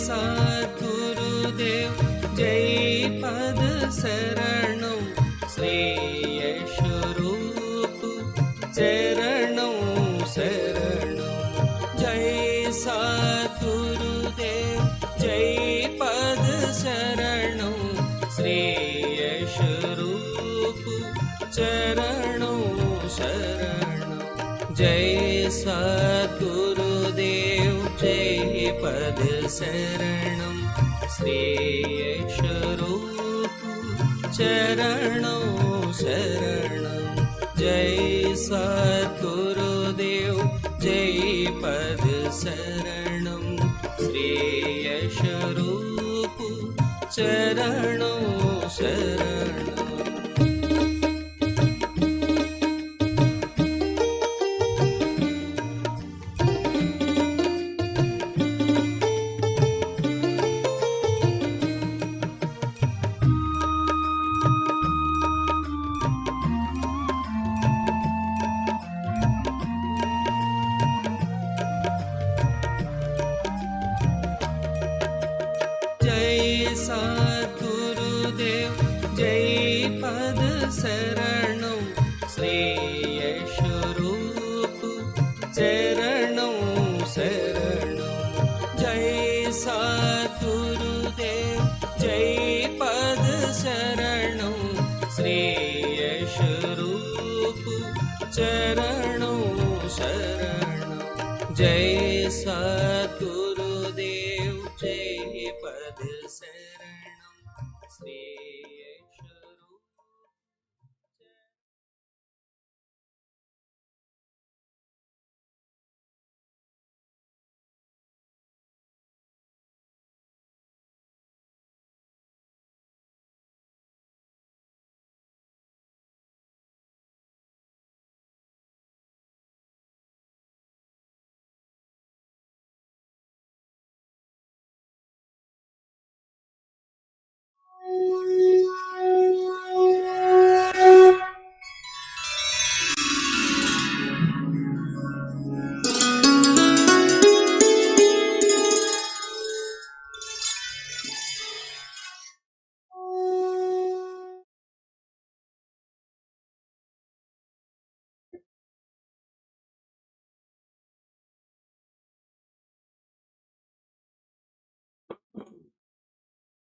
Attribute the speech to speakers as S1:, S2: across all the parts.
S1: सद्गुरुदेव जय पद शरणं श्रेयस्वरूप चरणं शरणं जय सद्गुरुदेव जय पद शरणं श्रेयस्वरूप चरणं शरणं जय सद्गुरुदेव जय पद शरणं श्रेयस्वरूप चरणं शरणं जय सद्गुरुदेव जय पद शरणं श्रेयस्वरूप चरणं शरणं जय सद्गुरुदेव जय पद शरणं श्रेयस्वरूप चरणं शरणं जय सद्गुरुदेव जय पद शरणं श्रेयस्वरूप चरणं शरणं जय सद्गुरुदेव जय पद शरणं श्रेयस्वरूप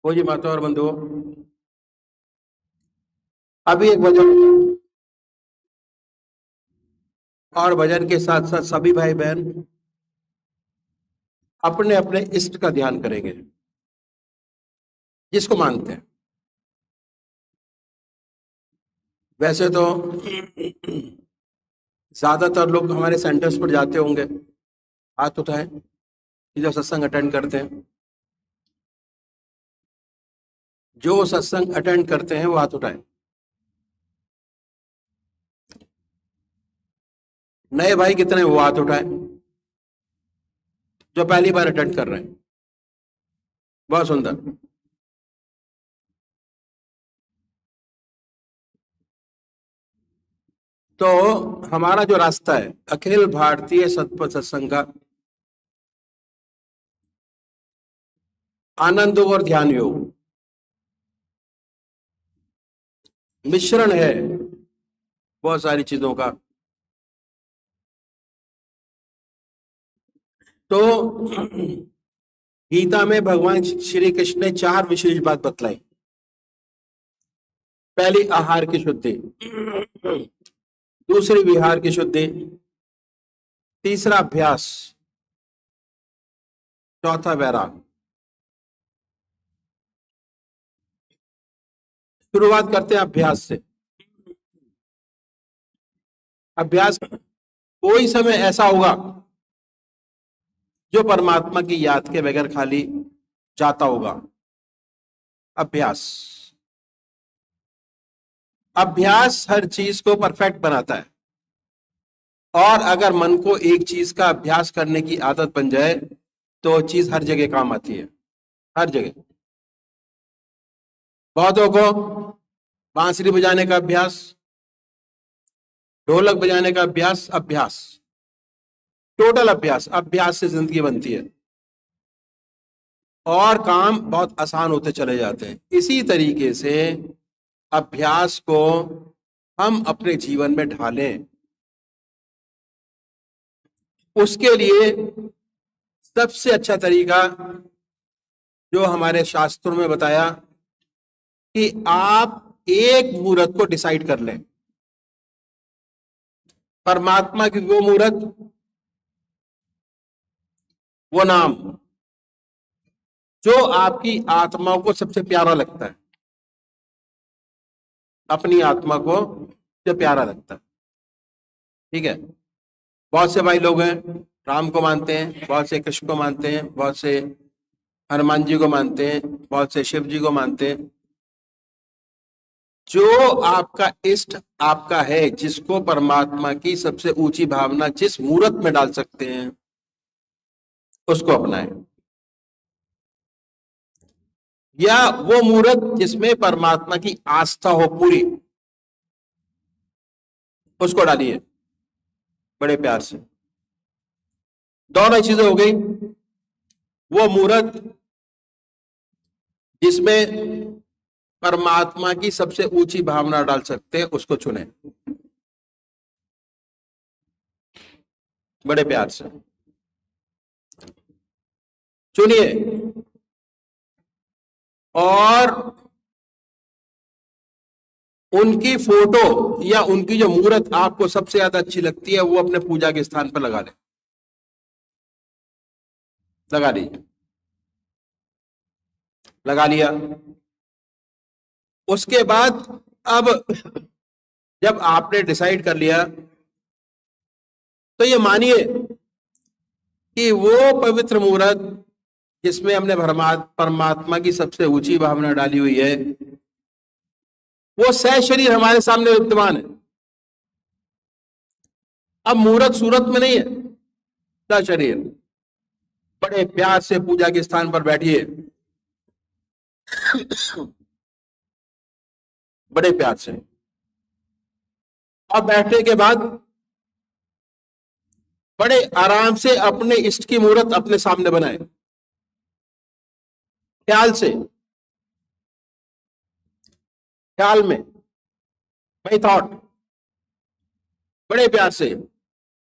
S2: वो जी माता और बंधुओं, अभी एक भजन और भजन के साथ साथ सभी भाई बहन अपने अपने इष्ट का ध्यान करेंगे जिसको मानते हैं। वैसे तो ज्यादातर लोग हमारे सेंटर्स पर जाते होंगे, हाथ उठाएं जो सत्संग अटेंड करते हैं। जो सत्संग अटेंड करते हैं वो हाथ उठाएं। नए भाई कितने वो हाथ उठाएं जो पहली बार अटेंड कर रहे हैं। बहुत सुंदर। तो हमारा जो रास्ता है अखिल भारतीय सतपथ सत्संग का आनंद और ध्यान योग मिश्रण है बहुत सारी चीजों का। तो गीता में भगवान श्री कृष्ण ने 4 विशेष बात बतलाई। पहली आहार की शुद्धि, दूसरी विहार की शुद्धि, तीसरा अभ्यास, चौथा वैराग। शुरुआत करते हैं अभ्यास से। अभ्यास कोई समय ऐसा होगा जो परमात्मा की याद के बगैर खाली जाता होगा। अभ्यास अभ्यास हर चीज को परफेक्ट बनाता है। और अगर मन को एक चीज का अभ्यास करने की आदत बन जाए तो चीज हर जगह काम आती है, हर जगह। बहुतों को बांसुरी बजाने का अभ्यास, ढोलक बजाने का अभ्यास, अभ्यास टोटल अभ्यास, अभ्यास से जिंदगी बनती है। और काम बहुत आसान होते चले जाते हैं। इसी तरीके से अभ्यास को हम अपने जीवन में ढालें। उसके लिए सबसे अच्छा तरीका जो हमारे शास्त्रों में बताया कि आप एक मुहूर्त को डिसाइड कर लें, परमात्मा की वो मुहूर्त, वो नाम जो आपकी आत्मा को सबसे प्यारा लगता है, अपनी आत्मा को जो प्यारा लगता है। ठीक है, बहुत से भाई लोग हैं राम को मानते हैं, बहुत से कृष्ण को मानते हैं, बहुत से हनुमान जी को मानते हैं, बहुत से शिव जी को मानते हैं। जो आपका इष्ट आपका है, जिसको परमात्मा की सबसे ऊंची भावना जिस मुहूर्त में डाल सकते हैं, उसको अपनाएं। या वो मुहूर्त जिसमें परमात्मा की आस्था हो पूरी, उसको डालिए बड़े प्यार से। दोनों चीजें हो गई। वो मुहूर्त जिसमें परमात्मा की सबसे ऊंची भावना डाल सकते हैं, उसको चुने बड़े प्यार से, चुनिए। और उनकी फोटो या उनकी जो मूर्त आपको सबसे ज्यादा अच्छी लगती है, वो अपने पूजा के स्थान पर लगा लीजिए। लगा लिया। उसके बाद अब जब आपने डिसाइड कर लिया, तो ये मानिए कि वो पवित्र मुहूर्त जिसमें हमने परमात्मा की सबसे ऊंची भावना डाली हुई है, वो सह शरीर हमारे सामने विद्यमान है। अब मुहूर्त सूरत में नहीं है, सह शरीर। बड़े प्यार से पूजा के स्थान पर बैठिए, बड़े प्यार से। और बैठने के बाद बड़े आराम से अपने इष्ट की मूर्त अपने सामने बनाए, ख्याल से, ख्याल में, माई थॉट, बड़े प्यार से।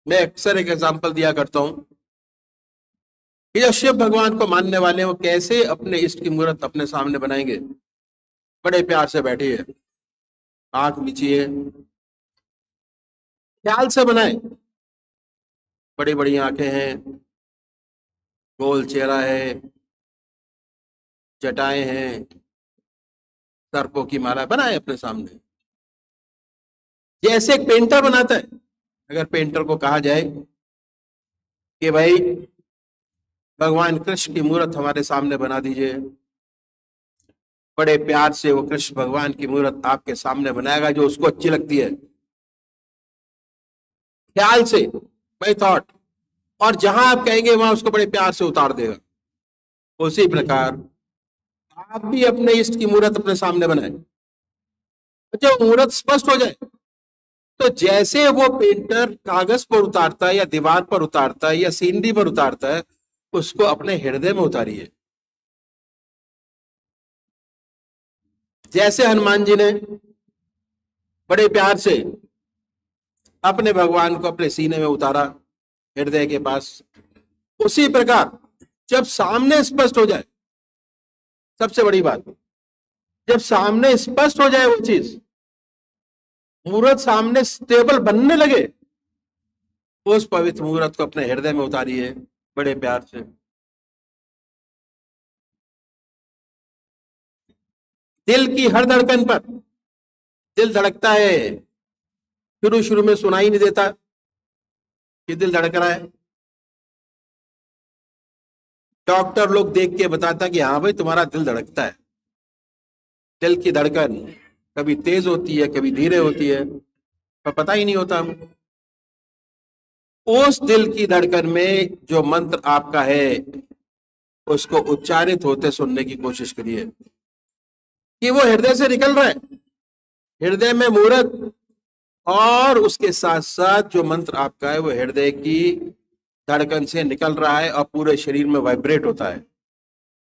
S2: मैं अक्सर एक एग्जांपल दिया करता हूं कि जो शिव भगवान को मानने वाले हैं, वो कैसे अपने इष्ट की मूर्त अपने सामने बनाएंगे। बड़े प्यार से बैठिए, आंख मीचिए, ख्याल से बनाए। बड़ी बड़ी आंखें हैं, गोल चेहरा है, जटाएं हैं, सर्पों की माला बनाए अपने सामने, जैसे एक पेंटर बनाता है। अगर पेंटर को कहा जाए कि भाई भगवान कृष्ण की मूर्त हमारे सामने बना दीजिए, बड़े प्यार से वो कृष्ण भगवान की मूर्त आपके सामने बनाएगा जो उसको अच्छी लगती है, ख्याल से, बाय थॉट। और जहां आप कहेंगे वहां उसको बड़े प्यार से उतार देगा। उसी प्रकार आप भी अपने इष्ट की मूर्त अपने सामने बनाए। जब मूर्त स्पष्ट हो जाए, तो जैसे वो पेंटर कागज पर उतारता है या दीवार पर उतारता है या सीनरी पर उतारता है, उसको अपने हृदय में उतारिए। जैसे हनुमान जी ने बड़े प्यार से अपने भगवान को अपने सीने में उतारा, हृदय के पास, उसी प्रकार जब सामने स्पष्ट हो जाए, सबसे बड़ी बात, जब सामने स्पष्ट हो जाए वो चीज, मूर्त सामने स्टेबल बनने लगे, उस पवित्र मूर्त को अपने हृदय में उतारिए बड़े प्यार से। दिल की हर धड़कन पर, दिल धड़कता है, शुरू शुरू में सुनाई नहीं देता कि दिल धड़क रहा है। डॉक्टर लोग देख के बताता कि हाँ भाई तुम्हारा दिल धड़कता है। दिल की धड़कन कभी तेज होती है, कभी धीरे होती है, पर पता ही नहीं होता हमको। उस दिल की धड़कन में जो मंत्र आपका है, उसको उच्चारित होते सुनने की कोशिश करिए कि वो हृदय से निकल रहा है, हृदय में मूर्त, और उसके साथ साथ जो मंत्र आपका है वो हृदय की धड़कन से निकल रहा है और पूरे शरीर में वाइब्रेट होता है।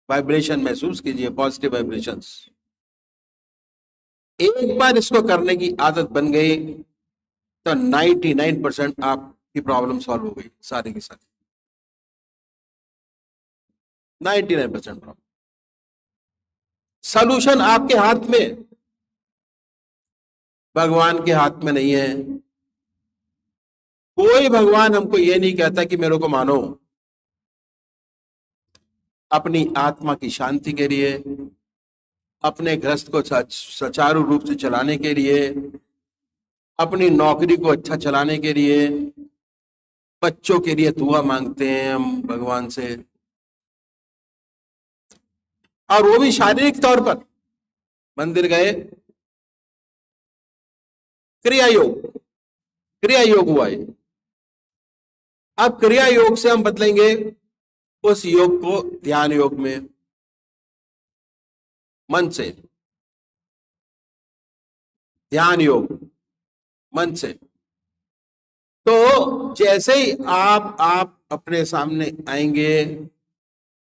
S2: वाइब्रेशन महसूस कीजिए, पॉजिटिव वाइब्रेशंस। एक बार इसको करने की आदत बन गई तो 99% आपकी प्रॉब्लम सॉल्व हो गई, सारी की सारी 99% प्रॉब्लम। सॉल्यूशन आपके हाथ में, भगवान के हाथ में नहीं है। कोई भगवान हमको ये नहीं कहता कि मेरे को मानो। अपनी आत्मा की शांति के लिए, अपने गृहस्थ को सुचारू रूप से चलाने के लिए, अपनी नौकरी को अच्छा चलाने के लिए, बच्चों के लिए दुआ मांगते हैं हम भगवान से, और वो भी शारीरिक तौर पर। मंदिर गए, क्रिया योग हुआ है। अब क्रिया योग से हम बदलेंगे उस योग को ध्यान योग में, मन से, ध्यान योग मन से। तो जैसे ही आप अपने सामने आएंगे,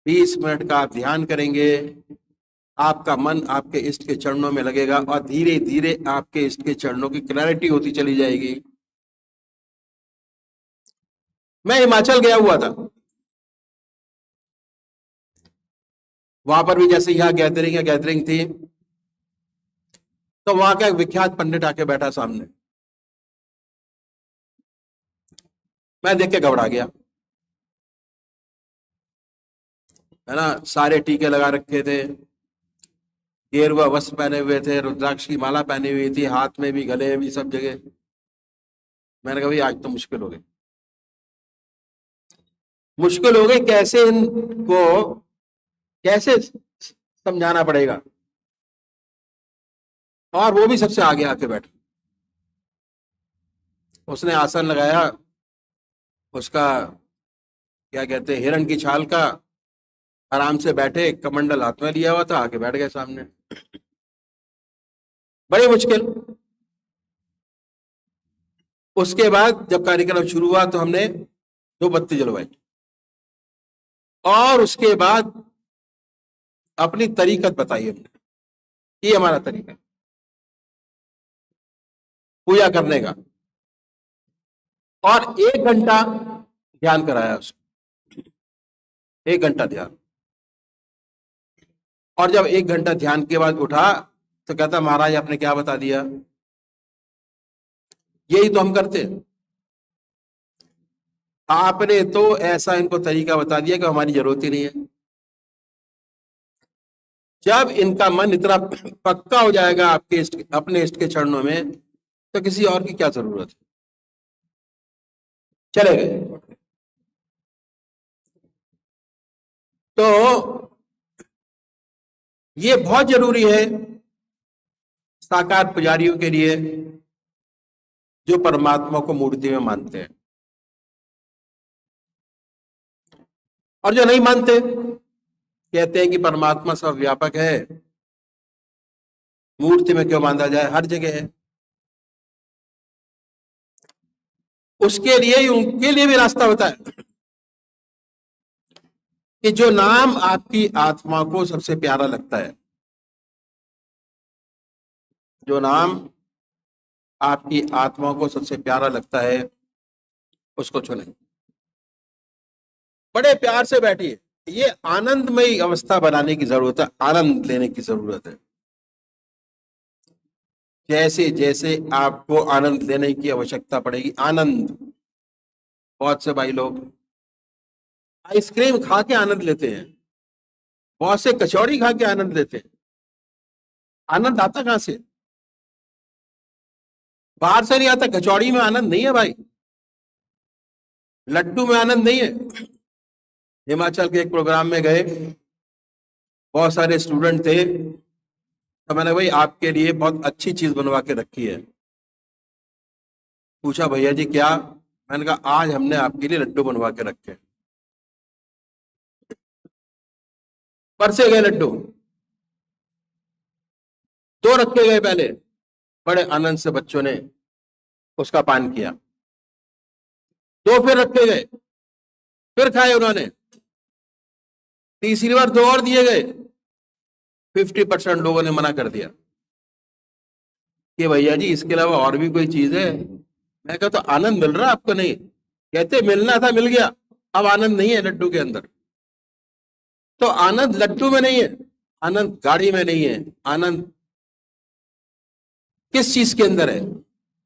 S2: 20 मिनट का आप ध्यान करेंगे, आपका मन आपके इष्ट के चरणों में लगेगा और धीरे धीरे आपके इष्ट के चरणों की क्लैरिटी होती चली जाएगी। मैं हिमाचल गया हुआ था, वहां पर भी जैसे यहाँ गैदरिंग थी, तो वहां का एक विख्यात पंडित आके बैठा सामने। मैं देख के घबरा गया, है ना। सारे टीके लगा रखे थे, गेरुआ वस्त्र पहने हुए थे, रुद्राक्ष की माला पहनी हुई थी, हाथ में भी, गले में भी, सब जगह। मैंने कहा भाई आज तो मुश्किल हो गई, कैसे इनको कैसे समझाना पड़ेगा। और वो भी सबसे आगे आके बैठा। उसने आसन लगाया, उसका क्या कहते हैं, हिरण की छाल का, आराम से बैठे, कमंडल हाथ में लिया हुआ था, आके बैठ गए सामने। बड़ी मुश्किल। उसके बाद जब कार्यक्रम शुरू हुआ तो हमने 2 बत्ती जलवाई, और उसके बाद अपनी तरीकत बताई हमने, ये हमारा तरीका पूजा करने का। और 1 घंटा ध्यान कराया उसको, 1 घंटा ध्यान। और जब 1 घंटा ध्यान के बाद उठा तो कहता महाराज आपने क्या बता दिया, यही तो हम करते हैं। आपने तो ऐसा इनको तरीका बता दिया कि हमारी जरूरत ही नहीं है। जब इनका मन इतना पक्का हो जाएगा आपके अपने इष्ट के चरणों में, तो किसी और की क्या जरूरत है। चले गए। तो ये बहुत जरूरी है साकार पुजारियों के लिए, जो परमात्मा को मूर्ति में मानते हैं। और जो नहीं मानते, कहते हैं कि परमात्मा सब व्यापक है, मूर्ति में क्यों बांधा जाए, हर जगह है। उसके लिए, उनके लिए भी रास्ता होता है कि जो नाम आपकी आत्मा को सबसे प्यारा लगता है, जो नाम आपकी आत्मा को सबसे प्यारा लगता है, उसको चुने। बड़े प्यार से बैठिए। ये आनंदमयी अवस्था बनाने की जरूरत है, आनंद लेने की जरूरत है। जैसे जैसे आपको आनंद लेने की आवश्यकता पड़ेगी, आनंद। बहुत से भाई लोग आइसक्रीम खा के आनंद लेते हैं, बहुत से कचौड़ी खा के आनंद लेते हैं। आनंद आता कहां से? बाहर से नहीं आता। कचौड़ी में आनंद नहीं है भाई, लड्डू में आनंद नहीं है। हिमाचल के एक प्रोग्राम में गए, बहुत सारे स्टूडेंट थे, तो मैंने भाई आपके लिए बहुत अच्छी चीज बनवा के रखी है। पूछा भैया जी क्या? मैंने कहा आज हमने आपके लिए लड्डू बनवा के रखे। परसे गए लड्डू, 2 रखे गए पहले, बड़े आनंद से बच्चों ने उसका पान किया। 2 फिर रखे गए, फिर खाए उन्होंने। तीसरी बार 2 और दिए गए, 50% लोगों ने मना कर दिया कि भैया जी इसके अलावा और भी कोई चीज है। मैं कहा तो आनंद मिल रहा आपको नहीं? कहते मिलना था, मिल गया, अब आनंद नहीं है लड्डू के अंदर। तो आनंद लड्डू में नहीं है, आनंद गाड़ी में नहीं है, आनंद किस चीज के अंदर है?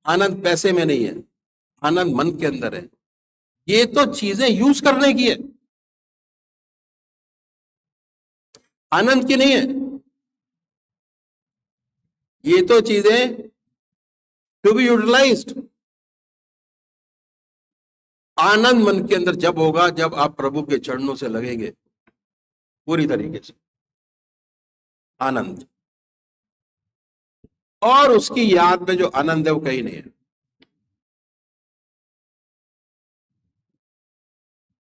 S2: आनंद पैसे में नहीं है, आनंद मन के अंदर है। ये तो चीजें यूज करने की है, आनंद की नहीं है। ये तो चीजें टू बी यूटिलाइज्ड। आनंद मन के अंदर जब होगा जब आप प्रभु के चरणों से लगेंगे पूरी तरीके से, आनंद। और उसकी याद में जो आनंद है वो कहीं नहीं है।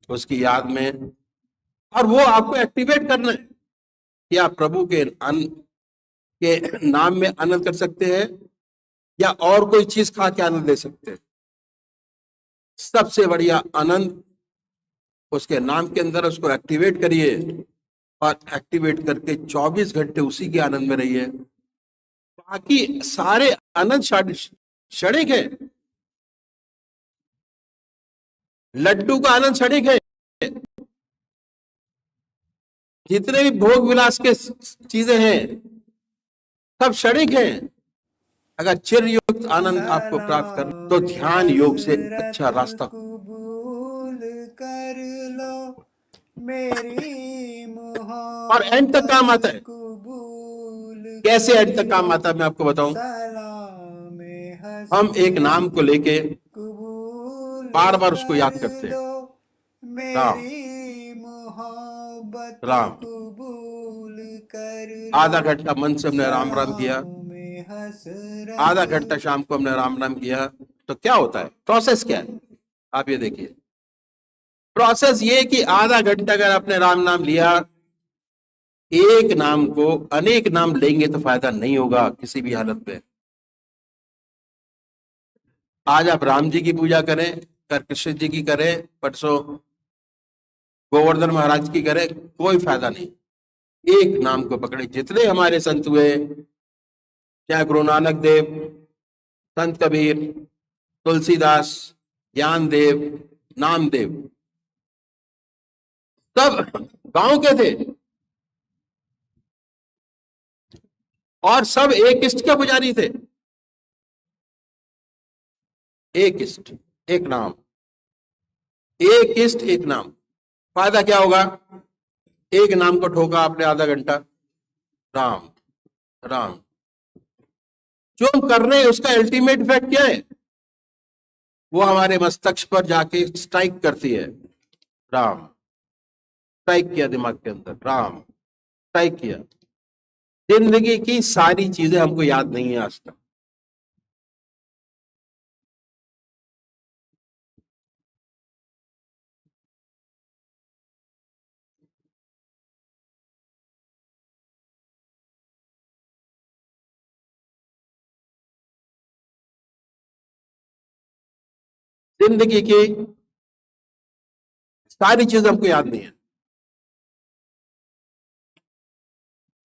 S2: उसकी याद में, और वो आपको एक्टिवेट करना है कि आप प्रभु के के नाम में आनंद कर सकते हैं या और कोई चीज खा के आनंद ले सकते हैं। सबसे बढ़िया आनंद उसके नाम के अंदर, उसको एक्टिवेट करिए और एक्टिवेट करके 24 घंटे उसी के आनंद में रहिए। बाकी सारे आनंद क्षणिक है। लड्डू का आनंद क्षणिक है। जितने भी भोग विलास के चीजें हैं सब क्षणिक हैं। अगर चिर युक्त आनंद आपको प्राप्त कर तो ध्यान योग से अच्छा रास्ता।
S3: कबूल कर लो मेरी
S2: और एंड तक काम आता है।
S3: कबूल
S2: कैसे एंड तक काम आता है मैं आपको बताऊं। हम एक नाम को लेके बार बार उसको याद करते हैं, राम राम। आधा घंटा मन से हमने राम राम किया, आधा घंटा शाम को हमने राम राम किया, तो क्या होता है? प्रोसेस क्या है आप ये देखिए। प्रोसेस ये कि आधा घंटा अगर आपने राम नाम लिया, एक नाम को अनेक नाम लेंगे तो फायदा नहीं होगा किसी भी हालत में। आज आप राम जी की पूजा करें, कल कृष्ण जी की करें, परसों गोवर्धन महाराज की करें, कोई फायदा नहीं। एक नाम को पकड़े। जितने हमारे संत हुए, चाहे गुरु नानक देव, संत कबीर, तुलसीदास, ज्ञानदेव, नामदेव, सब गांव के थे और सब एक इष्ट के पुजारी थे। एक इष्ट एक नाम, एक इष्ट एक नाम। फायदा क्या होगा? एक नाम को ठोका आपने आधा घंटा, राम राम। जो हम कर रहे हैं उसका अल्टीमेट इफेक्ट क्या है? वो हमारे मस्तिष्क पर जाके स्ट्राइक करती है। राम स्ट्राइक किया दिमाग के अंदर, राम स्ट्राइक किया। जिंदगी की सारी चीजें हमको याद नहीं है आज तक। जिंदगी की सारी चीजें हमको याद नहीं है।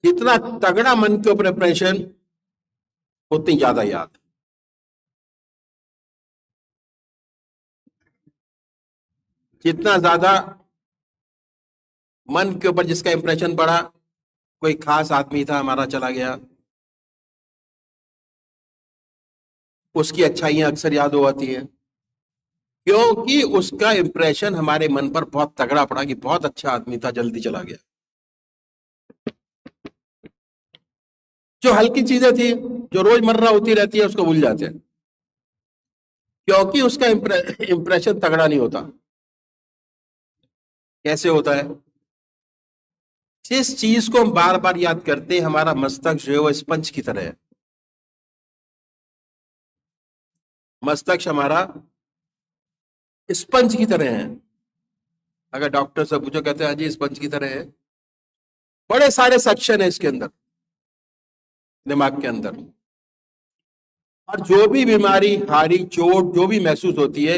S2: जितना तगड़ा मन के ऊपर प्रेशर, उतनी ज्यादा याद। जितना ज्यादा मन के ऊपर जिसका इंप्रेशन पड़ा, कोई खास आदमी था हमारा चला गया, उसकी अच्छाइयां अक्सर याद हो आती है क्योंकि उसका इंप्रेशन हमारे मन पर बहुत तगड़ा पड़ा कि बहुत अच्छा आदमी था, जल्दी चला गया। जो हल्की चीजें थी जो रोजमर्रा होती रहती है उसको भूल जाते हैं क्योंकि उसका इंप्रेशन तगड़ा नहीं होता। कैसे होता है? जिस चीज को हम बार बार याद करते हैं, हमारा मस्तिष्क जो है वो स्पंज की तरह है। मस्तिष्क हमारा स्पंज की तरह है। अगर डॉक्टर से पूछो, कहते हैं जी स्पंज की तरह है। बड़े सारे सेक्शन है इसके अंदर, दिमाग के अंदर, और जो भी बीमारी, हारी, चोट जो भी महसूस होती है,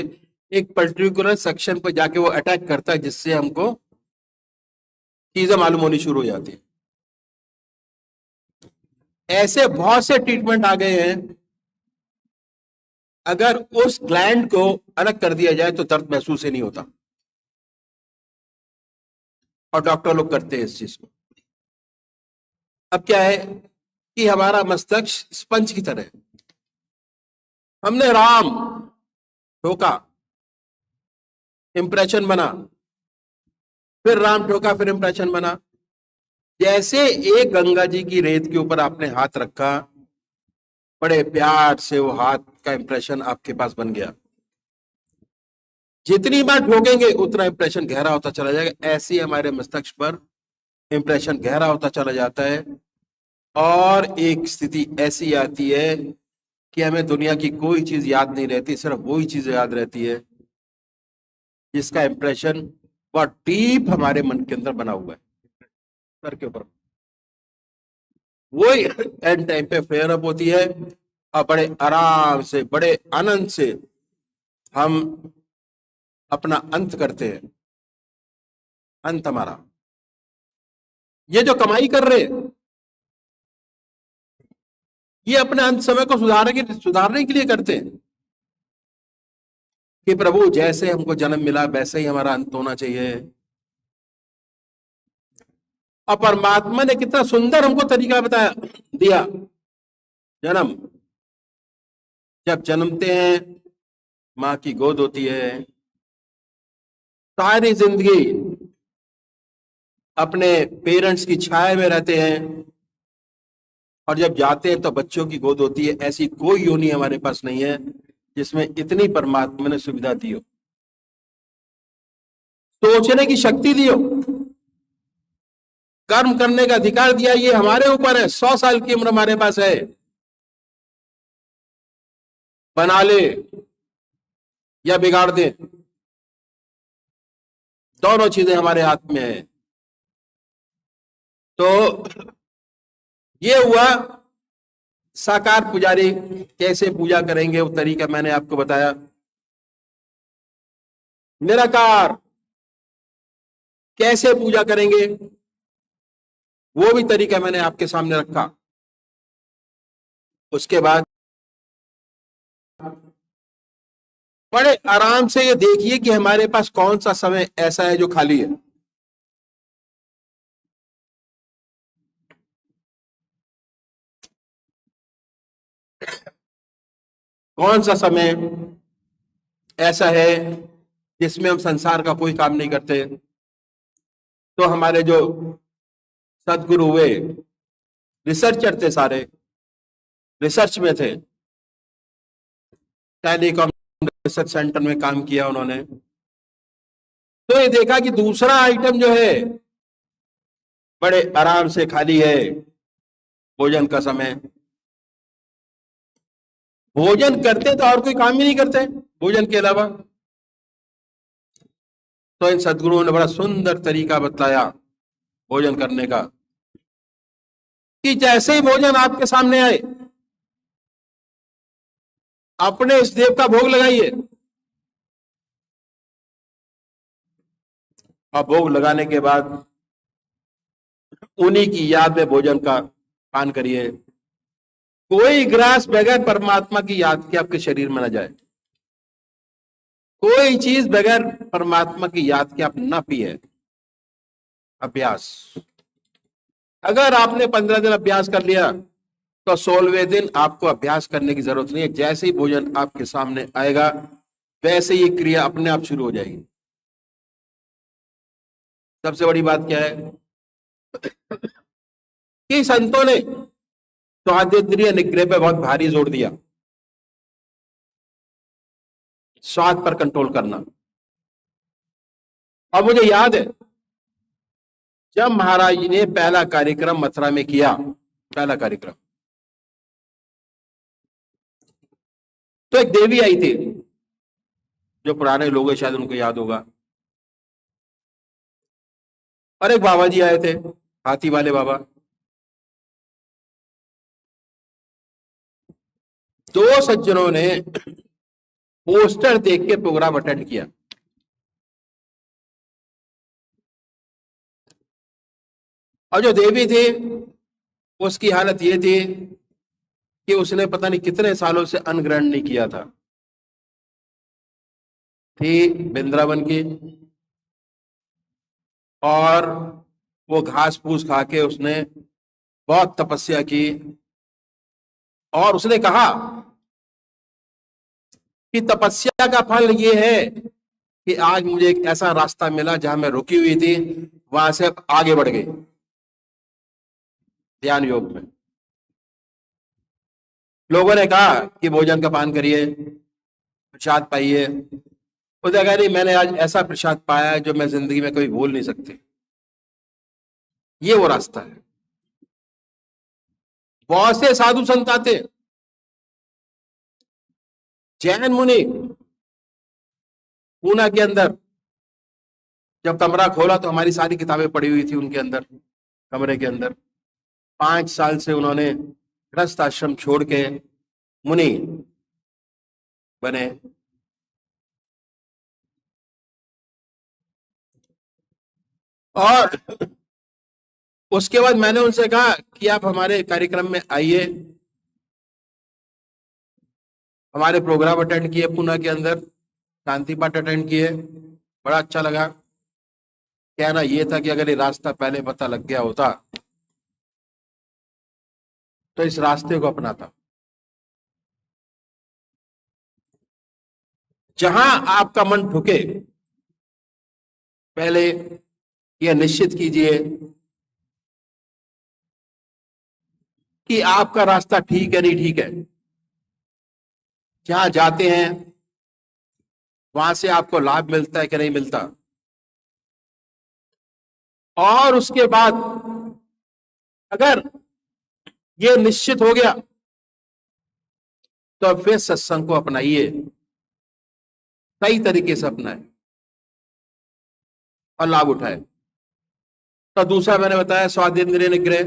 S2: एक पर्टिकुलर सेक्शन पर जाके वो अटैक करता है, जिससे हमको चीजें मालूम होनी शुरू हो जाती है। ऐसे बहुत से ट्रीटमेंट आ गए हैं, अगर उस ग्लैंड को अलग कर दिया जाए तो दर्द महसूस ही नहीं होता, और डॉक्टर लोग करते हैं इस चीज को। अब क्या है कि हमारा मस्तिष्क स्पंज की तरह है। हमने राम ठोका, इंप्रेशन बना, फिर राम ठोका, फिर इंप्रेशन बना। जैसे एक गंगा जी की रेत के ऊपर आपने हाथ रखा, बड़े प्यार से वो हाथ का इंप्रेशन आपके पास बन गया। जितनी बार ठोकेंगे उतना इंप्रेशन गहरा होता चला जाएगा। ऐसे ही हमारे मस्तिष्क पर इंप्रेशन गहरा होता चला जाता है, और एक स्थिति ऐसी आती है कि हमें दुनिया की कोई चीज याद नहीं रहती, सिर्फ वही चीज याद रहती है जिसका इंप्रेशन बहुत डीप हमारे मन के अंदर बना हुआ है, सर के ऊपर। वही एंड टाइम पे फेयर अप होती है, और बड़े आराम से, बड़े आनंद से हम अपना अंत करते हैं। अंत हमारा, ये जो कमाई कर रहे हैं, ये अपने अंत समय को सुधारने के लिए करते हैं कि प्रभु जैसे हमको जन्म मिला वैसे ही हमारा अंत होना चाहिए। और परमात्मा ने कितना सुंदर हमको तरीका बताया दिया। जन्म, जब जन्मते हैं मां की गोद होती है, सारी जिंदगी अपने पेरेंट्स की छाया में रहते हैं, और जब जाते हैं तो बच्चों की गोद होती है। ऐसी कोई योनि हमारे पास नहीं है जिसमें इतनी परमात्मा ने सुविधा दी हो, सोचने की शक्ति दी हो, कर्म करने का अधिकार दिया। ये हमारे ऊपर है। 100 साल की उम्र हमारे पास है, बना ले या बिगाड़ दे, दोनों चीजें हमारे हाथ में है। तो ये हुआ साकार पुजारी कैसे पूजा करेंगे, वो तरीका मैंने आपको बताया। निराकार कैसे पूजा करेंगे, वो भी तरीका मैंने आपके सामने रखा। उसके बाद बड़े आराम से ये देखिए कि हमारे पास कौन सा समय ऐसा है जो खाली है। कौन सा समय ऐसा है जिसमें हम संसार का कोई काम नहीं करते। तो हमारे जो सदगुरु हुए, रिसर्चर थे, सारे रिसर्च में थे, टेलीकॉम रिसर्च सेंटर में काम किया उन्होंने। तो ये देखा कि दूसरा आइटम जो है बड़े आराम से खाली है, भोजन का समय। भोजन करते तो और कोई काम ही नहीं करते भोजन के अलावा। तो इन सदगुरुओं ने बड़ा सुंदर तरीका बताया भोजन करने का, कि जैसे ही भोजन आपके सामने आए, अपने इस देव का भोग लगाइए, और भोग लगाने के बाद उन्हीं की याद में भोजन का पान करिए। कोई ग्रास बगैर परमात्मा की याद के आपके शरीर में न जाए। कोई चीज बगैर परमात्मा की याद के आप ना पिए। अभ्यास, अगर आपने 15 दिन अभ्यास कर लिया तो 16वें दिन आपको अभ्यास करने की जरूरत नहीं है। जैसे ही भोजन आपके सामने आएगा वैसे ही क्रिया अपने आप शुरू हो जाएगी। सबसे बड़ी बात क्या है कि संतों ने स्वादेंद्रिय निग्रह पे बहुत भारी जोर दिया, स्वाद पर कंट्रोल करना। और मुझे याद है जब महाराज जी ने पहला कार्यक्रम मथुरा में किया, पहला कार्यक्रम, तो एक देवी आई थी, जो पुराने लोग हैं शायद उनको याद होगा, और एक बाबा जी आए थे, हाथी वाले बाबा। दो सज्जनों ने पोस्टर देख के प्रोग्राम अटेंड किया। और जो देवी थी उसकी हालत ये थी कि उसने पता नहीं कितने सालों से अन्न ग्रहण नहीं किया था। थी वृंदावन की, और वो घास फूस खा के उसने बहुत तपस्या की, और उसने कहा कि तपस्या का फल ये है कि आज मुझे एक ऐसा रास्ता मिला जहां मैं रुकी हुई थी, वहां से अब आगे बढ़ गई ध्यान योग में। लोगों ने कहा कि भोजन का पान करिए, प्रसाद पाइए। उसने कहा नहीं, मैंने आज ऐसा प्रसाद पाया है जो मैं जिंदगी में कभी भूल नहीं सकती। ये वो रास्ता है। बहुत से साधु संत आते, जैन मुनि पूना के अंदर जब कमरा खोला तो हमारी सारी किताबें पड़ी हुई थी उनके अंदर, कमरे के अंदर। 5 साल से उन्होंने गृहस्थ आश्रम छोड़ के मुनि बने। और उसके बाद मैंने उनसे कहा कि आप हमारे कार्यक्रम में आइए। हमारे प्रोग्राम अटेंड किए पूना के अंदर, शांति पाठ अटेंड किए, बड़ा अच्छा लगा। कहना ये था कि अगर ये रास्ता पहले पता लग गया होता तो इस रास्ते को अपनाता। जहां आपका मन ठुके, पहले यह निश्चित कीजिए कि आपका रास्ता ठीक है नहीं ठीक है। जहां जाते हैं वहां से आपको लाभ मिलता है कि नहीं मिलता। और उसके बाद अगर ये निश्चित हो गया तो फिर सत्संग को अपनाइए, सही तरीके से अपनाए और लाभ उठाए। तो दूसरा मैंने बताया स्वादेंद्रिय निग्रह।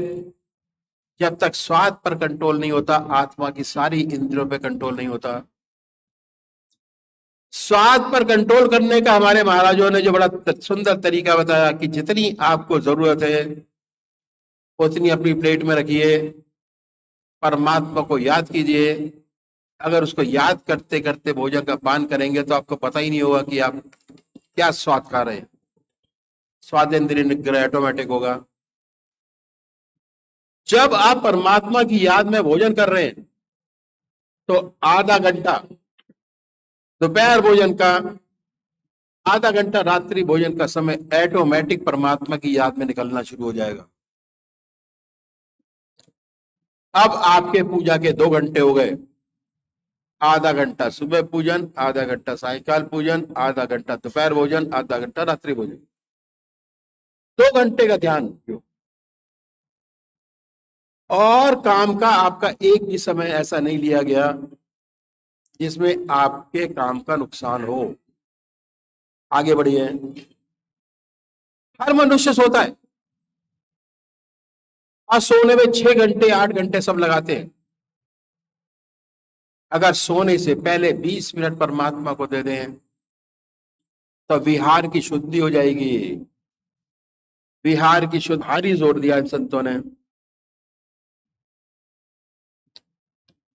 S2: जब तक स्वाद पर कंट्रोल नहीं होता, आत्मा की सारी इंद्रियों पे कंट्रोल नहीं होता। स्वाद पर कंट्रोल करने का हमारे महाराजों ने जो बड़ा सुंदर तरीका बताया कि जितनी आपको जरूरत है उतनी अपनी प्लेट में रखिए, परमात्मा को याद कीजिए। अगर उसको याद करते करते भोजन का पान करेंगे तो आपको पता ही नहीं होगा कि आप क्या स्वाद खा रहे हैं। स्वादेंद्रिय निग्रह ऑटोमेटिक होगा। जब आप परमात्मा की याद में भोजन कर रहे हैं तो आधा घंटा दोपहर भोजन का, आधा घंटा रात्रि भोजन का समय ऑटोमेटिक परमात्मा की याद में निकलना शुरू हो जाएगा। अब आपके पूजा के 2 घंटे हो गए। आधा घंटा सुबह पूजन, आधा घंटा सायकाल पूजन, आधा घंटा दोपहर भोजन, आधा घंटा रात्रि भोजन। 2 घंटे का ध्यान क्यों। और काम का आपका एक भी समय ऐसा नहीं लिया गया जिसमें आपके काम का नुकसान हो। आगे बढ़िए। हर मनुष्य सोता है और सोने में 6 घंटे 8 घंटे सब लगाते हैं। अगर सोने से पहले 20 मिनट परमात्मा को दे दें तो विहार की शुद्धि हो जाएगी। विहार की शुद्ध, भारी जोर दिया इन संतों ने।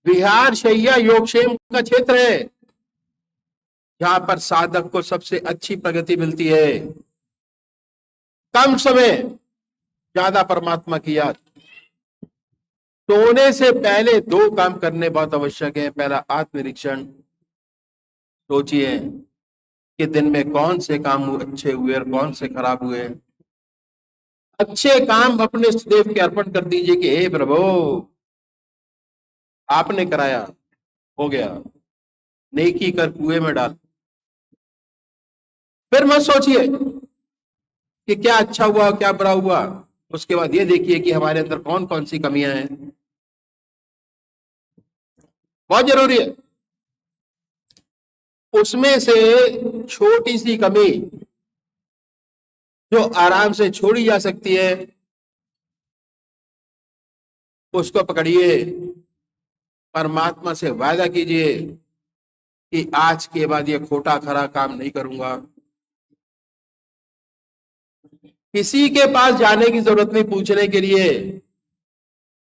S2: विहार शैया योगक्षेम का क्षेत्र है जहां पर साधक को सबसे अच्छी प्रगति मिलती है। कम समय, ज्यादा परमात्मा की याद। सोने से पहले 2 काम करने बहुत आवश्यक है। पहला आत्मनिरीक्षण। सोचिए कि दिन में कौन से काम अच्छे हुए और कौन से खराब हुए। अच्छे काम अपने देव के अर्पण कर दीजिए कि हे प्रभु, आपने कराया, हो गया, नेकी कर कुएं में डाल। फिर मत सोचिए कि क्या अच्छा हुआ क्या बुरा हुआ। उसके बाद ये देखिए कि हमारे अंदर कौन कौन सी कमियां हैं। बहुत जरूरी है। उसमें से छोटी सी कमी जो आराम से छोड़ी जा सकती है उसको पकड़िए। परमात्मा से वादा कीजिए कि आज के बाद ये खोटा खरा काम नहीं करूंगा। किसी के पास जाने की जरूरत नहीं पूछने के लिए,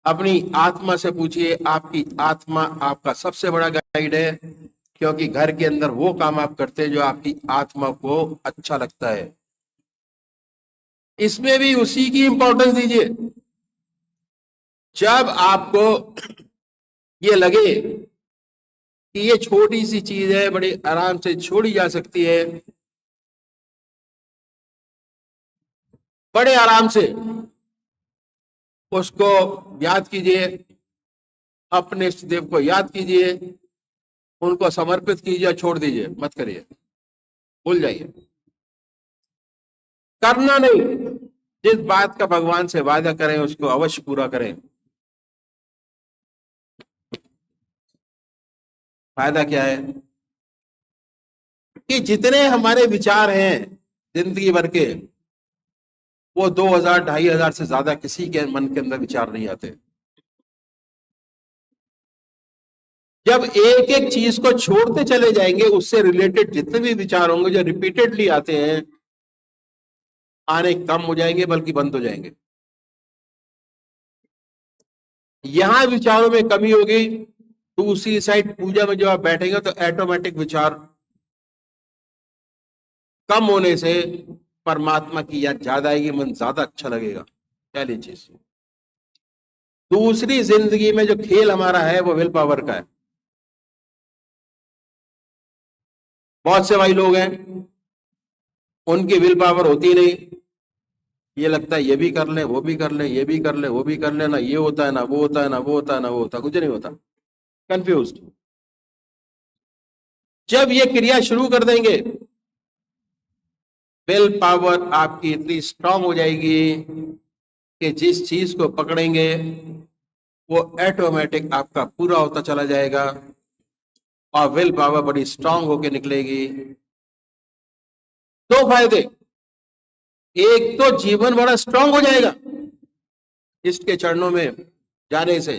S2: अपनी आत्मा से पूछिए। आपकी आत्मा आपका सबसे बड़ा गाइड है, क्योंकि घर के अंदर वो काम आप करते हैं जो आपकी आत्मा को अच्छा लगता है। इसमें भी उसी की इंपॉर्टेंस दीजिए। जब आपको ये लगे कि ये छोटी सी चीज है, बड़ी आराम से छोड़ी जा सकती है, बड़े आराम से उसको याद कीजिए, अपने इष्ट देव को याद कीजिए, उनको समर्पित कीजिए, छोड़ दीजिए, मत करिए, भूल जाइए। करना नहीं, जिस बात का भगवान से वादा करें उसको अवश्य पूरा करें। फायदा क्या है कि जितने हमारे विचार हैं जिंदगी भर के, वो 2000 2500 से ज्यादा किसी के मन के अंदर विचार नहीं आते। जब एक एक चीज को छोड़ते चले जाएंगे, उससे रिलेटेड जितने भी विचार होंगे जो रिपीटेडली आते हैं, आने कम हो जाएंगे, बल्कि बंद हो जाएंगे। यहां विचारों में कमी होगी, दूसरी साइड पूजा में जब आप बैठेंगे तो ऑटोमेटिक विचार कम होने से परमात्मा की याद ज्यादा आएगी, मन ज्यादा अच्छा लगेगा। पहली चीज। दूसरी, जिंदगी में जो खेल हमारा है वो विल पावर का है। बहुत से भाई लोग हैं, उनकी विल पावर होती नहीं, ये लगता है ये भी कर ले, वो भी कर ले, ये भी कर ले, वो भी कर ले, ना ये होता है, ना वो होता है, ना वो होता है, ना वो होता, कुछ नहीं होता, कंफ्यूज्ड। जब ये क्रिया शुरू कर देंगे, विल पावर आपकी इतनी स्ट्रांग हो जाएगी कि जिस चीज को पकड़ेंगे वो ऑटोमेटिक आपका पूरा होता चला जाएगा, और विल पावर बड़ी स्ट्रांग होके निकलेगी। दो फायदे, एक तो जीवन बड़ा स्ट्रांग हो जाएगा इष्ट के चरणों में जाने से,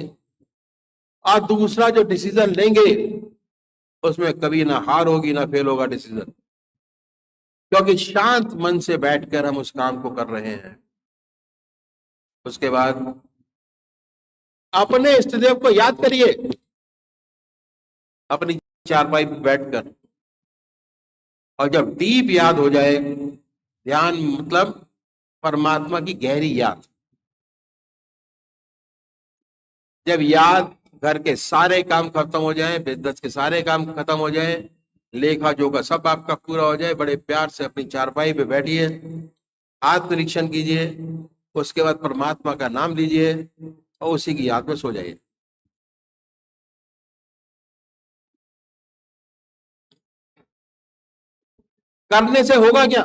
S2: और दूसरा जो डिसीजन लेंगे उसमें कभी ना हार होगी ना फेल होगा डिसीजन, क्योंकि शांत मन से बैठकर हम उस काम को कर रहे हैं। उसके बाद अपने इष्ट देव को याद करिए, अपनी चारपाई पर बैठकर, और जब डीप याद हो जाए, ध्यान मतलब परमात्मा की गहरी याद, जब याद घर के सारे काम खत्म हो जाए, बिजनेस के सारे काम खत्म हो जाए, लेखा जोखा सब आपका पूरा हो जाए, बड़े प्यार से अपनी चारपाई पे बैठिए, आत्मनिरीक्षण कीजिए, उसके बाद परमात्मा का नाम लीजिए और उसी की याद में सो जाइए। करने से होगा क्या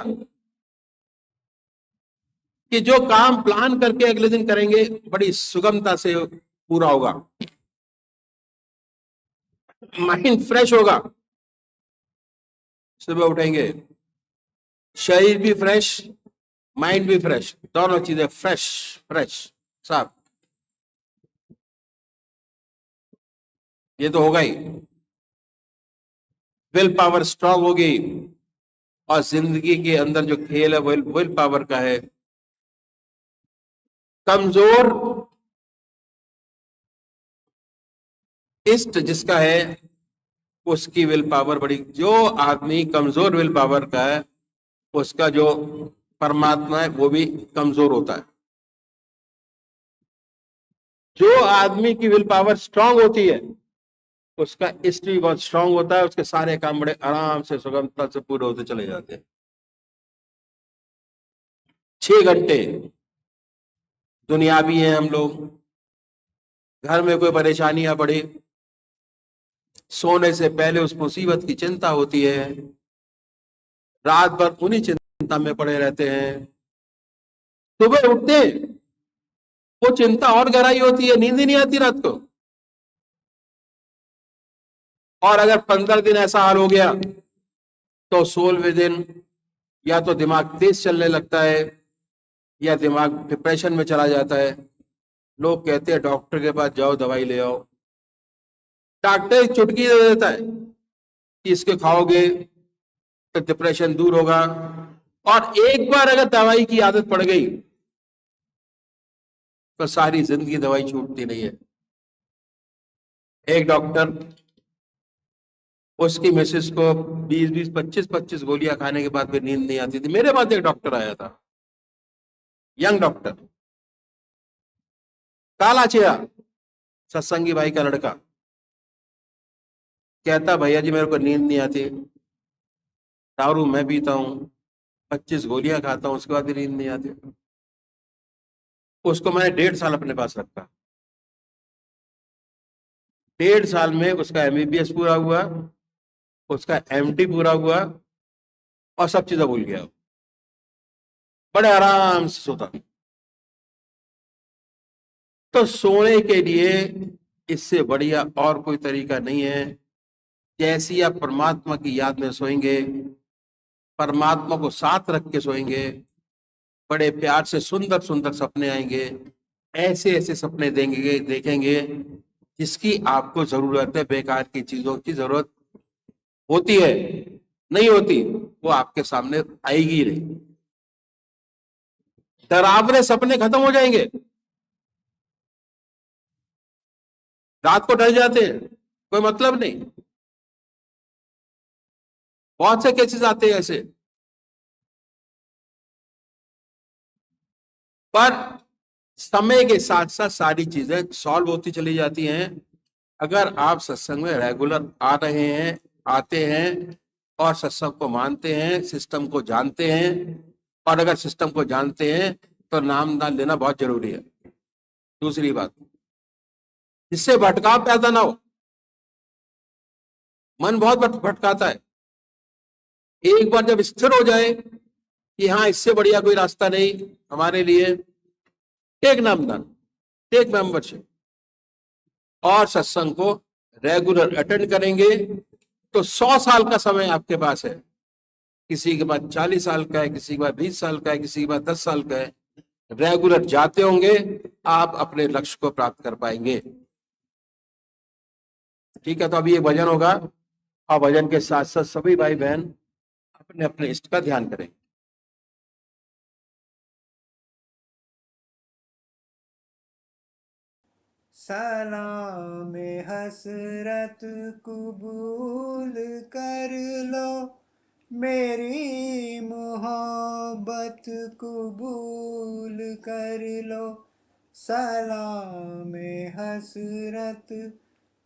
S2: कि जो काम प्लान करके अगले दिन करेंगे बड़ी सुगमता से पूरा होगा, माइंड फ्रेश होगा, सुबह उठेंगे शरीर भी फ्रेश, माइंड भी फ्रेश, दोनों चीजें फ्रेश फ्रेश साफ। ये तो होगा ही, विल पावर स्ट्रांग होगी, और जिंदगी के अंदर जो खेल है विल पावर का है। कमजोर इष्ट जिसका है उसकी विल पावर बड़ी, जो आदमी कमजोर विल पावर का है उसका जो परमात्मा है वो भी कमजोर होता है। जो आदमी की विल पावर स्ट्रांग होती है उसका इष्ट भी बहुत स्ट्रांग होता है, उसके सारे काम बड़े आराम से सुगमता से पूरे होते चले जाते हैं। 6 घंटे दुनियावी हैं हम लोग, घर में कोई परेशानियां पड़े, सोने से पहले उस मुसीबत की चिंता होती है, रात भर उन्हीं चिंता में पड़े रहते हैं, सुबह उठते वो चिंता और गहराई होती है, नींद ही नहीं आती रात को। और अगर 15 दिन ऐसा हाल हो गया तो 16वें दिन या तो दिमाग तेज चलने लगता है या दिमाग डिप्रेशन में चला जाता है। लोग कहते हैं डॉक्टर के पास जाओ, दवाई ले आओ, डॉक्टर एक चुटकी दे देता है कि इसके खाओगे तो डिप्रेशन दूर होगा, और एक बार अगर दवाई की आदत पड़ गई तो सारी जिंदगी दवाई छूटती नहीं है। एक डॉक्टर, उसकी मिसेस को 20-20, 25-25 गोलियां खाने के बाद भी नींद नहीं आती थी। मेरे पास एक डॉक्टर आया था, यंग डॉक्टर, काला चेहरा, सत्संगी भाई का लड़का। कहता भैया जी मेरे को नींद नहीं आती, दारू मैं पीता हूँ, 25 गोलियां खाता हूँ, उसके बाद भी नींद नहीं आती। उसको मैंने 1.5 साल अपने पास रखा। 1.5 साल में उसका MBBS पूरा हुआ, उसका MD पूरा हुआ और सब चीजें भूल गया। बड़े आराम से सोता। तो सोने के लिए इससे बढ़िया और कोई तरीका नहीं है। जैसी आप परमात्मा की याद में सोएंगे, परमात्मा को साथ रख के सोएंगे, बड़े प्यार से सुंदर सुंदर सपने आएंगे। ऐसे ऐसे सपने देंगे, देखेंगे जिसकी आपको जरूरत है। बेकार की चीजों की जरूरत होती है, नहीं होती, वो आपके सामने आएगी नहीं। डरावने सपने खत्म हो जाएंगे। रात को डर जाते हैं, कोई मतलब नहीं। बहुत से केसेस आते हैं ऐसे। पर समय के साथ साथ सारी चीजें सॉल्व होती चली जाती हैं। अगर आप सत्संग में रेगुलर आ रहे हैं, आते हैं और सत्संग को मानते हैं, सिस्टम को जानते हैं, और अगर सिस्टम को जानते हैं तो नाम दान लेना बहुत जरूरी है। दूसरी बात, जिससे भटकाव पैदा ना हो। मन बहुत भटकाता है। एक बार जब स्थिर हो जाए कि हाँ इससे बढ़िया कोई रास्ता नहीं हमारे लिए, टेक नामदान, टेक मेंबरशिप और सत्संग को रेगुलर अटेंड करेंगे तो 100 साल का समय आपके पास है। किसी के पास 40 साल का है, किसी के पास 20 साल का है, किसी के पास 10 साल का है। रेगुलर जाते होंगे, आप अपने लक्ष्य को प्राप्त कर पाएंगे। ठीक है, तो अभी ये भजन होगा और भजन के साथ साथ सभी भाई बहन अपने अपने इष्ट का ध्यान करें।
S3: सलाम हसरत कबूल कर लो, मेरी मोहब्बत कबूल कर लो। सलाम हसरत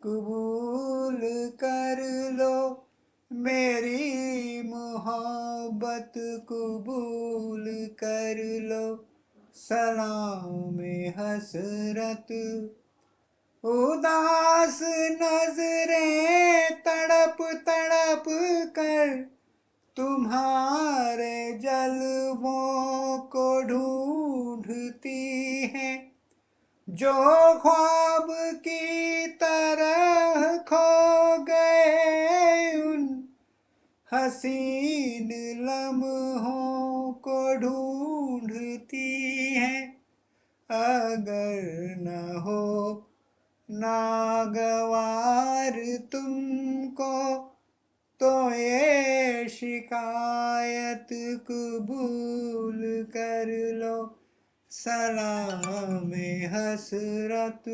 S3: कबूल कर लो, मेरी मोहब्बत कबूल कर लो। सलाम हसरत। उदास नजरें तड़प तड़प कर तुम्हारे जलवों को ढूंढती हैं, जो ख्वाब की तरह खो गए उन हसीन लम्हों को ढूंढती हैं। अगर न हो नागवार तुमको तो ये शिकायत कबूल कर लो। सलाम हसरत।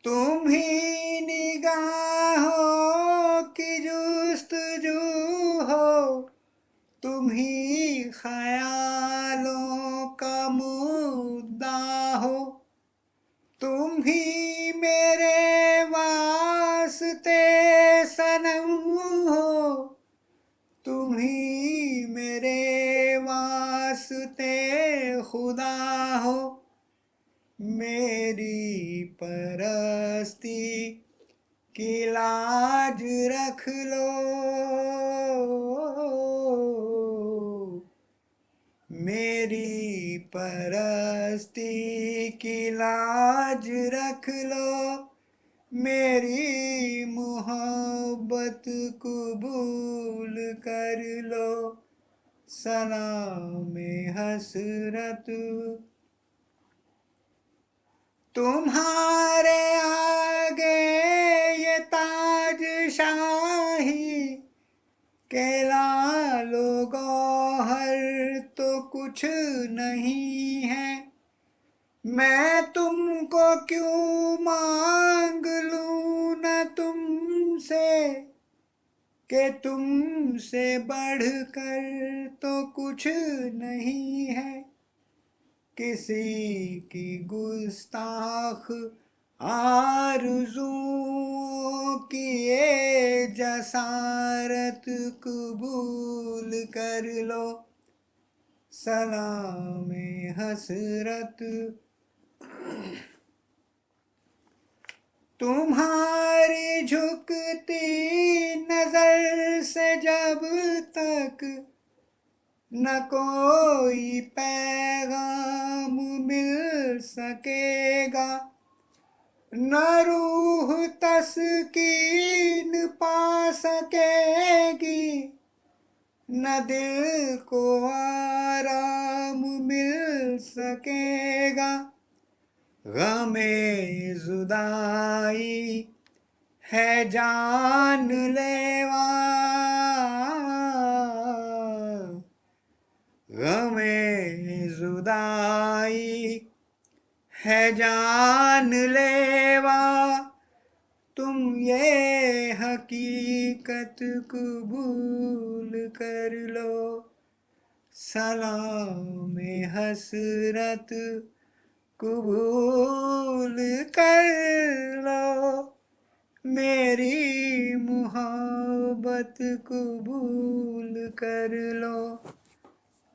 S3: तुम ही निगाहों की जुस्तजू हो, तुम ही ख्यालों का मुद्दा हो, तुम ही मेरे वास्ते सनम हो, तुम ही मेरे वास्ते खुदा हो। मेरी परस्ती की लाज रख लो, मेरी परस्ती की लाज रख लो, मेरी मोहब्बत कबूल कर लो। सलाम हसरत। तुम्हारे आगे ये ताज शाही के लालो मनोहर तो कुछ नहीं है, मैं तुमको क्यों मांग लूं न तुमसे, कि तुमसे बढ़कर तो कुछ नहीं है। किसी की गुस्ताख आरज़ुओं की ये जसारत कबूल कर लो, सलाम हसरत तुम्हारी झुकती नजर से जब तक न कोई पैगाम मिल सकेगा, न रूह तस्कीन पा सकेगी, न दिल को आराम मिल सकेगा। गमे जुदाई है जानलेवा, गमे जुदाई है जानलेवा, तुम ये हकीकत कबूल कर लो, सलाम हसरत कबूल कर लो, मेरी मोहब्बत कबूल कर लो,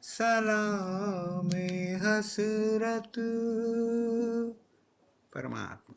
S3: सलाम हसरत परमात्मा।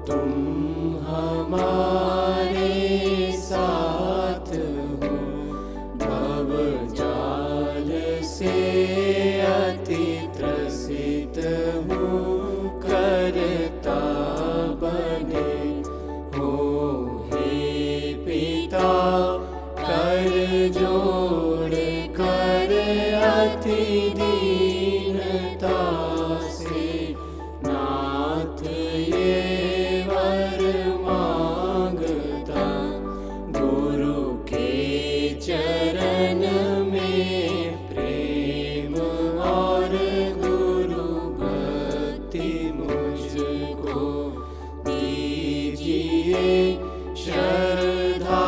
S1: तुम हमारे साथ हो, भव जाल से अति त्रसित हूँ, करता बने हो हे पिता। कर जोड़ कर अति दीनता से नाथ ये वर मांगता, गुरु के चरण में प्रेम और गुरु भक्ति मुझको दीजिए। श्रद्धा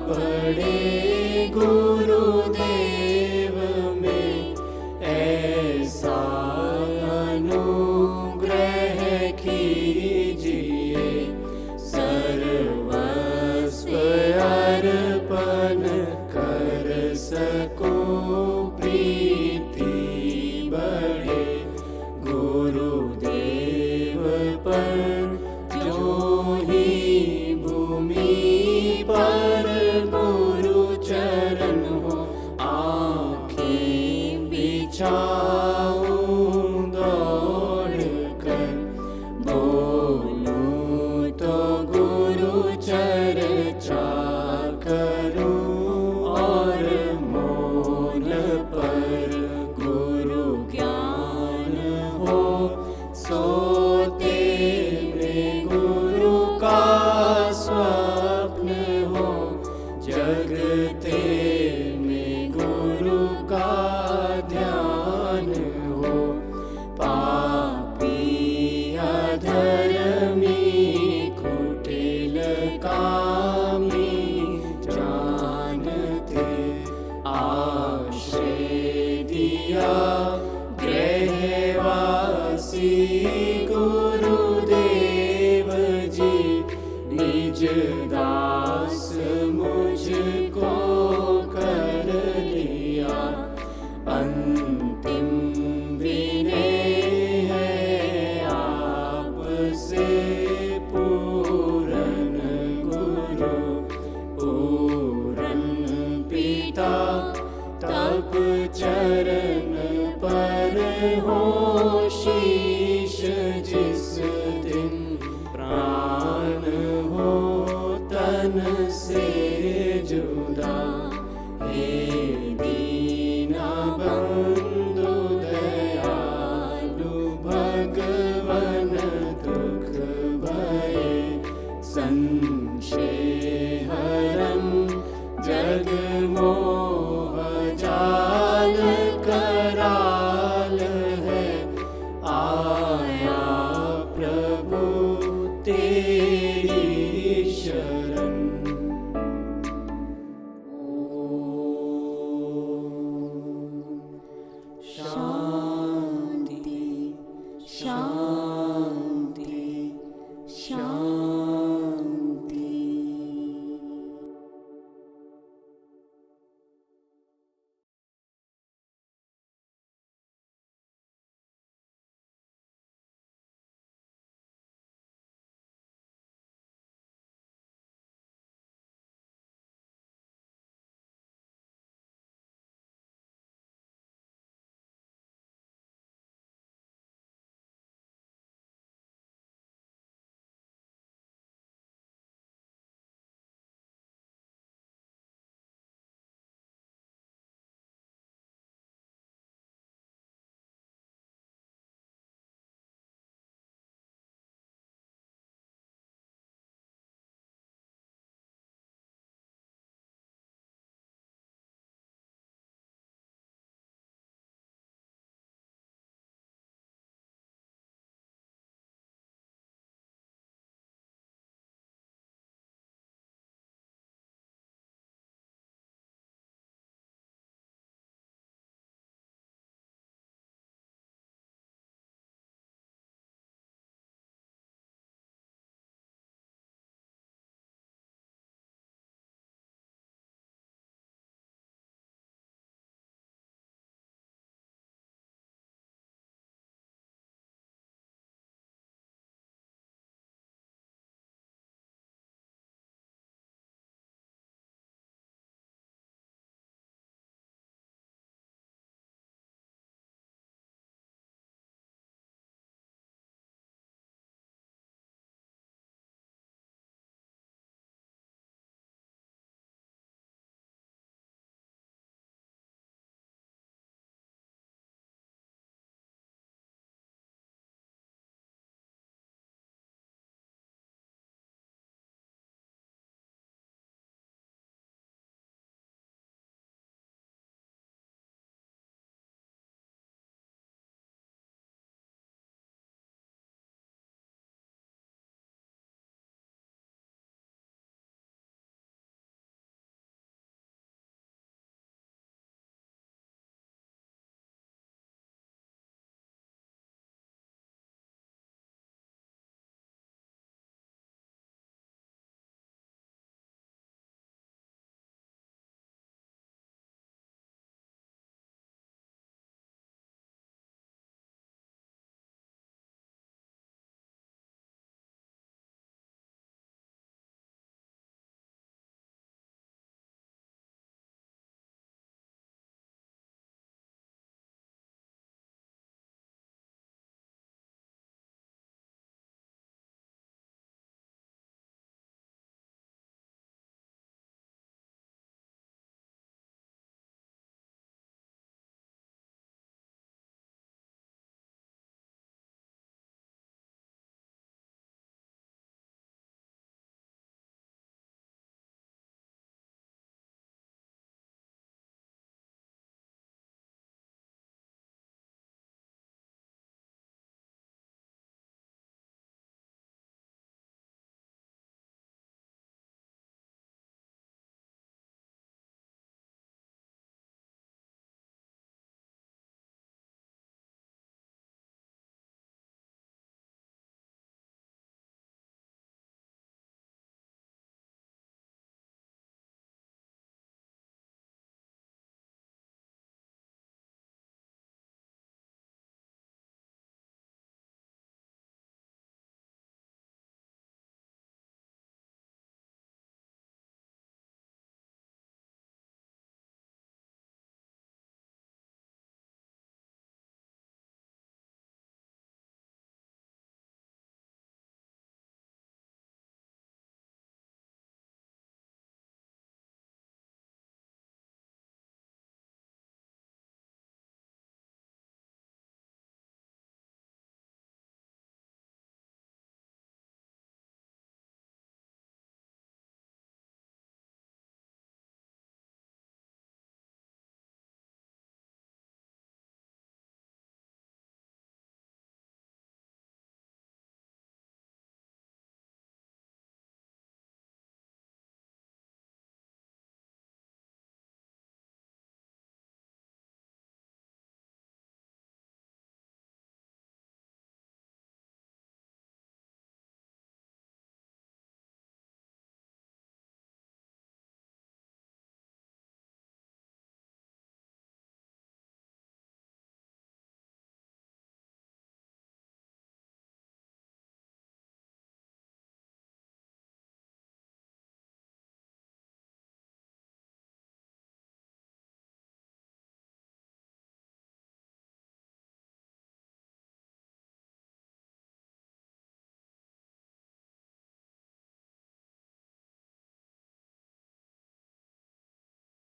S1: बड़े गुरुदेव में ऐसा अनुग्रह कीजिए, सर्वस्व अर्पण कर सकूं, प्रीति बढ़े गुरुदेव पर। जो ही भूमि पर गुरु चरण हो, आँखें बिछाऊं दौड़ कर, बोलूं तो गुरु चर्चा करूं, और मौन पर गुरु ज्ञान हो। सोते में गुरु का स्वप्न हो, जगते में गुरु का ध्यान हो। पापी अधर्मी कुटिल कामी जानते, आश्रय दिया गृहवासी गुरुदेव जी। निज दास मुझको कर लिया, अंतिम विनय है आपसे पूरन गुरु, पूरन पिता। तब चरण पर हो शीश, जिस दिन प्राण हो तन से जुदा। हे दीना बंधु दयालु भगवन, दुख भय संशय हरन, जग मोह जाल कराल है। आया प्रभु तेरी